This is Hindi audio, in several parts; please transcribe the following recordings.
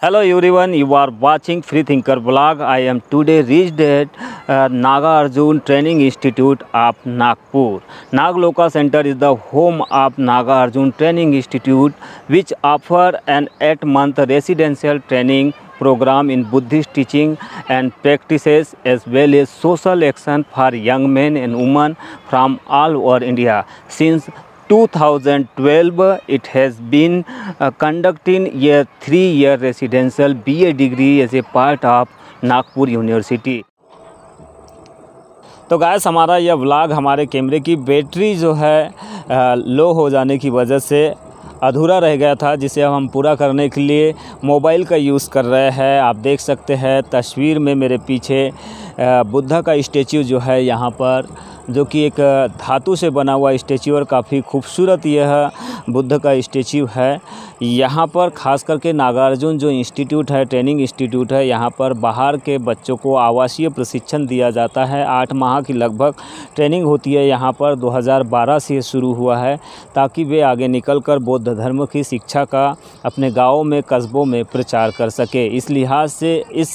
Hello everyone, you are watching Free Thinker Blog. I am today reached at Nagarjuna Training Institute of Nagpur. Nagloka Center is the home of Nagarjuna Training Institute, which offer an 8-month residential training program in Buddhist teaching and practices as well as social action for young men and women from all over India. Since 2012, it has been conducting a 3-year residential BA degree as a part of Nagpur university. तो गाइस, हमारा यह व्लॉग हमारे कैमरे की बैटरी जो है लो हो जाने की वजह से अधूरा रह गया था, जिसे हम पूरा करने के लिए मोबाइल का यूज़ कर रहे हैं। आप देख सकते हैं तस्वीर में मेरे पीछे बुद्धा का स्टैचू जो है यहाँ पर, जो कि एक धातु से बना हुआ स्टैचू और काफ़ी खूबसूरत यह बुद्ध का स्टैचू है। यहाँ पर ख़ास करके नागार्जुन जो इंस्टीट्यूट है, ट्रेनिंग इंस्टीट्यूट है, यहाँ पर बाहर के बच्चों को आवासीय प्रशिक्षण दिया जाता है। 8 माह की लगभग ट्रेनिंग होती है यहाँ पर। 2012 से शुरू हुआ है ताकि वे आगे निकलकर बौद्ध धर्म की शिक्षा का अपने गाँव में, कस्बों में प्रचार कर सके। इस लिहाज से इस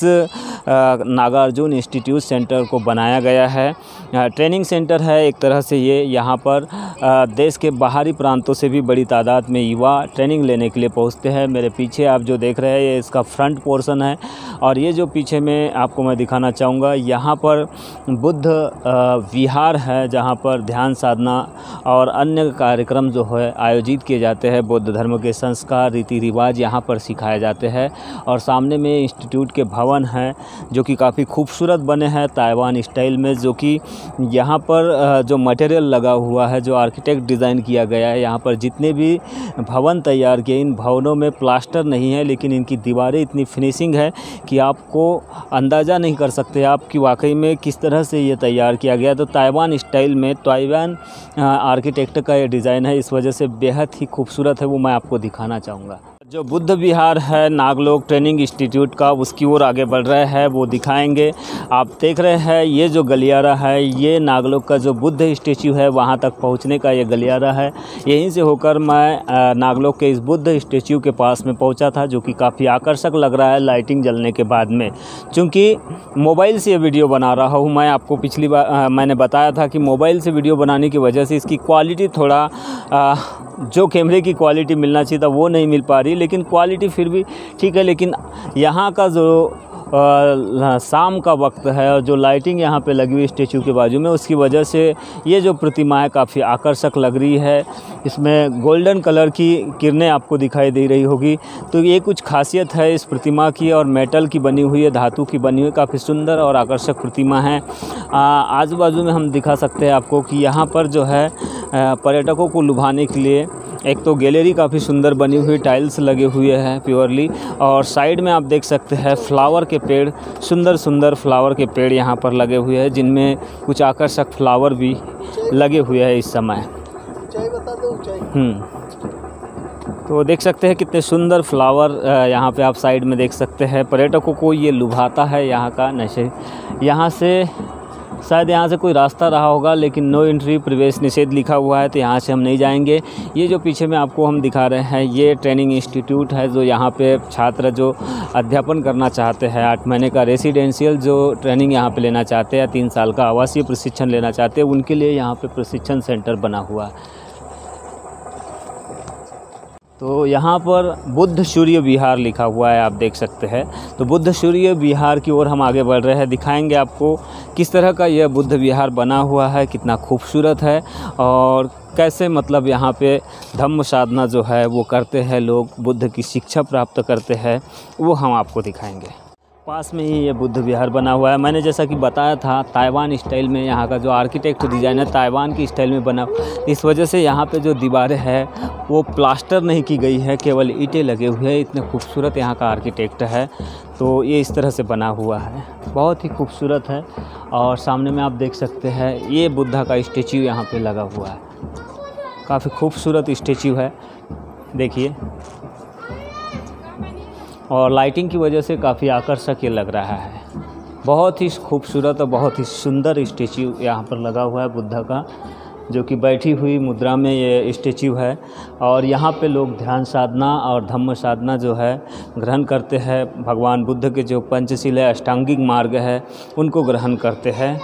नागार्जुन इंस्टीट्यूट सेंटर को बनाया गया है। ट्रेनिंग सेंटर है एक तरह से ये। यहाँ पर देश के बाहरी प्रांतों से भी बड़ी तादाद में युवा ट्रेनिंग लेने के लिए पहुँचते हैं। मेरे पीछे आप जो देख रहे हैं ये इसका फ्रंट पोर्शन है, और ये जो पीछे में आपको मैं दिखाना चाहूँगा, यहाँ पर बुद्ध विहार है, जहाँ पर ध्यान साधना और अन्य कार्यक्रम जो है आयोजित किए जाते हैं। बौद्ध धर्म के संस्कार, रीति रिवाज यहाँ पर सिखाए जाते हैं। और सामने में इंस्टीट्यूट के भवन हैं जो कि काफ़ी खूबसूरत बने हैं ताइवान स्टाइल में, जो कि यहाँ पर जो मटेरियल लगा हुआ है, जो आर्किटेक्ट डिज़ाइन किया गया है, यहाँ पर जितने भी भवन तैयार किए, इन भवनों में प्लास्टर नहीं है, लेकिन इनकी दीवारें इतनी फिनिशिंग है कि आपको अंदाज़ा नहीं कर सकते आप कि वाकई में किस तरह से ये तैयार किया गया। तो ताइवान स्टाइल में, ताइवान आर्किटेक्ट का ये डिज़ाइन है, इस वजह से बेहद ही खूबसूरत है। वो मैं आपको दिखाना चाहूँगा। जो बुद्ध विहार है नागलोक ट्रेनिंग इंस्टीट्यूट का, उसकी ओर आगे बढ़ रहे हैं, वो दिखाएंगे। आप देख रहे हैं ये जो गलियारा है, ये नागलोक का जो बुद्ध स्टैचू है वहाँ तक पहुँचने का ये गलियारा है। यहीं से होकर मैं नागलोक के इस बुद्ध स्टैचू के पास में पहुँचा था, जो कि काफ़ी आकर्षक लग रहा है लाइटिंग जलने के बाद में। चूँकि मोबाइल से ये वीडियो बना रहा हूँ, मैं आपको पिछली बार मैंने बताया था कि मोबाइल से वीडियो बनाने की वजह से इसकी क्वालिटी थोड़ा जो कैमरे की क्वालिटी मिलना चाहिए था वो नहीं मिल पा रही, लेकिन क्वालिटी फिर भी ठीक है। लेकिन यहाँ का जो शाम का वक्त है और जो लाइटिंग यहाँ पे लगी हुई स्टैचू के बाजू में, उसकी वजह से ये जो प्रतिमाएं काफ़ी आकर्षक लग रही है। इसमें गोल्डन कलर की किरणें आपको दिखाई दे रही होगी। तो ये कुछ खासियत है इस प्रतिमा की, और मेटल की बनी हुई है, धातु की बनी हुई, काफ़ी सुंदर और आकर्षक प्रतिमा है। आजू बाजू में हम दिखा सकते हैं आपको कि यहाँ पर जो है पर्यटकों को लुभाने के लिए एक तो गैलरी काफ़ी सुंदर बनी हुई, टाइल्स लगे हुए हैं प्योरली, और साइड में आप देख सकते हैं फ्लावर के पेड़, सुंदर सुंदर फ्लावर के पेड़ यहाँ पर लगे हुए हैं, जिनमें कुछ आकर्षक फ्लावर भी लगे हुए हैं इस समय। तो देख सकते हैं कितने सुंदर फ्लावर यहाँ पे आप साइड में देख सकते हैं। पर्यटकों को ये लुभाता है यहाँ का नशे। यहाँ से शायद यहाँ से कोई रास्ता रहा होगा, लेकिन नो एंट्री, प्रवेश निषेध लिखा हुआ है, तो यहाँ से हम नहीं जाएंगे। ये जो पीछे में आपको हम दिखा रहे हैं, ये ट्रेनिंग इंस्टीट्यूट है, जो यहाँ पे छात्र जो अध्यापन करना चाहते हैं, 8 महीने का रेसिडेंशियल जो ट्रेनिंग यहाँ पे लेना चाहते हैं, 3 साल का आवासीय प्रशिक्षण लेना चाहते हैं, उनके लिए यहाँ पे प्रशिक्षण सेंटर बना हुआ है। तो यहाँ पर बुद्ध सूर्य विहार लिखा हुआ है, आप देख सकते हैं। तो बुद्ध सूर्य विहार की ओर हम आगे बढ़ रहे हैं, दिखाएंगे आपको किस तरह का यह बुद्ध विहार बना हुआ है, कितना खूबसूरत है, और कैसे मतलब यहाँ पे धम्म साधना जो है वो करते हैं लोग, बुद्ध की शिक्षा प्राप्त करते हैं, वो हम आपको दिखाएंगे। पास में ही ये बुद्ध विहार बना हुआ है। मैंने जैसा कि बताया था, ताइवान स्टाइल में यहाँ का जो आर्किटेक्ट डिज़ाइन है ताइवान की स्टाइल में बना, इस वजह से यहाँ पे जो दीवारें हैं वो प्लास्टर नहीं की गई है, केवल ईंटें लगे हुए हैं। इतने खूबसूरत यहाँ का आर्किटेक्ट है, तो ये इस तरह से बना हुआ है, बहुत ही खूबसूरत है। और सामने में आप देख सकते हैं ये बुद्धा का स्टैचू यहाँ पर लगा हुआ है, काफ़ी खूबसूरत स्टैचू है, देखिए। और लाइटिंग की वजह से काफ़ी आकर्षक ये लग रहा है। बहुत ही खूबसूरत और बहुत ही सुंदर स्टैचू यहाँ पर लगा हुआ है बुद्धा का। जो कि बैठी हुई मुद्रा में ये स्टेच्यू है। और यहाँ पे लोग ध्यान साधना और धम्म साधना जो है ग्रहण करते हैं। भगवान बुद्ध के जो पंचशील है, अष्टांगिक मार्ग है, उनको ग्रहण करते हैं।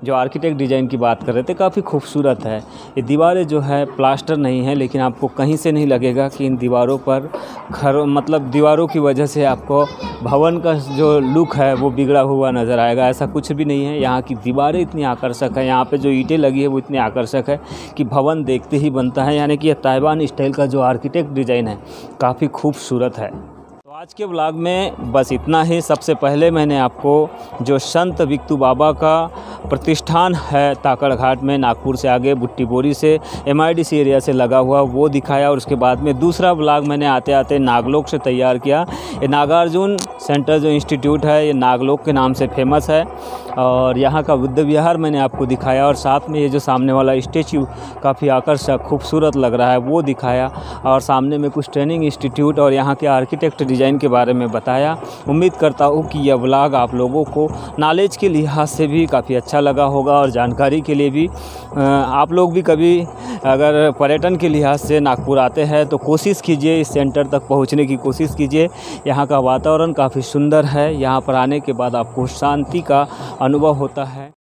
जो आर्किटेक्ट डिज़ाइन की बात कर रहे थे, काफ़ी खूबसूरत है। ये दीवारें जो है प्लास्टर नहीं है, लेकिन आपको कहीं से नहीं लगेगा कि इन दीवारों पर मतलब दीवारों की वजह से आपको भवन का जो लुक है वो बिगड़ा हुआ नज़र आएगा। ऐसा कुछ भी नहीं है। यहाँ की दीवारें इतनी आकर्षक है, यहाँ पे जो ईंटें लगी है वो इतनी आकर्षक है कि भवन देखते ही बनता है। यानी कि यह ताइवान स्टाइल का जो आर्किटेक्ट डिज़ाइन है काफ़ी खूबसूरत है। आज के ब्लॉग में बस इतना ही। सबसे पहले मैंने आपको जो संत विक्तु बाबा का प्रतिष्ठान है ताकड़ घाट में, नागपुर से आगे बुट्टी बोरी से MIDC एरिया से लगा हुआ, वो दिखाया। और उसके बाद में दूसरा ब्लॉग मैंने आते आते नागलोक से तैयार किया। ये नागार्जुन सेंटर जो इंस्टीट्यूट है, ये नागलोक के नाम से फेमस है। और यहाँ का बुद्ध विहार मैंने आपको दिखाया। और साथ में ये जो सामने वाला स्टेच्यू काफ़ी आकर्षक खूबसूरत लग रहा है, वो दिखाया। और सामने में कुछ ट्रेनिंग इंस्टीट्यूट और यहाँ के आर्किटेक्ट डिज़ाइन के बारे में बताया। उम्मीद करता हूँ कि यह व्लॉग आप लोगों को नॉलेज के लिहाज से भी काफ़ी अच्छा लगा होगा और जानकारी के लिए भी। आप लोग भी कभी अगर पर्यटन के लिहाज से नागपुर आते हैं तो कोशिश कीजिए, इस सेंटर तक पहुँचने की कोशिश कीजिए। यहाँ का वातावरण काफ़ी सुंदर है। यहाँ पर आने के बाद आपको शांति का अनुभव होता है।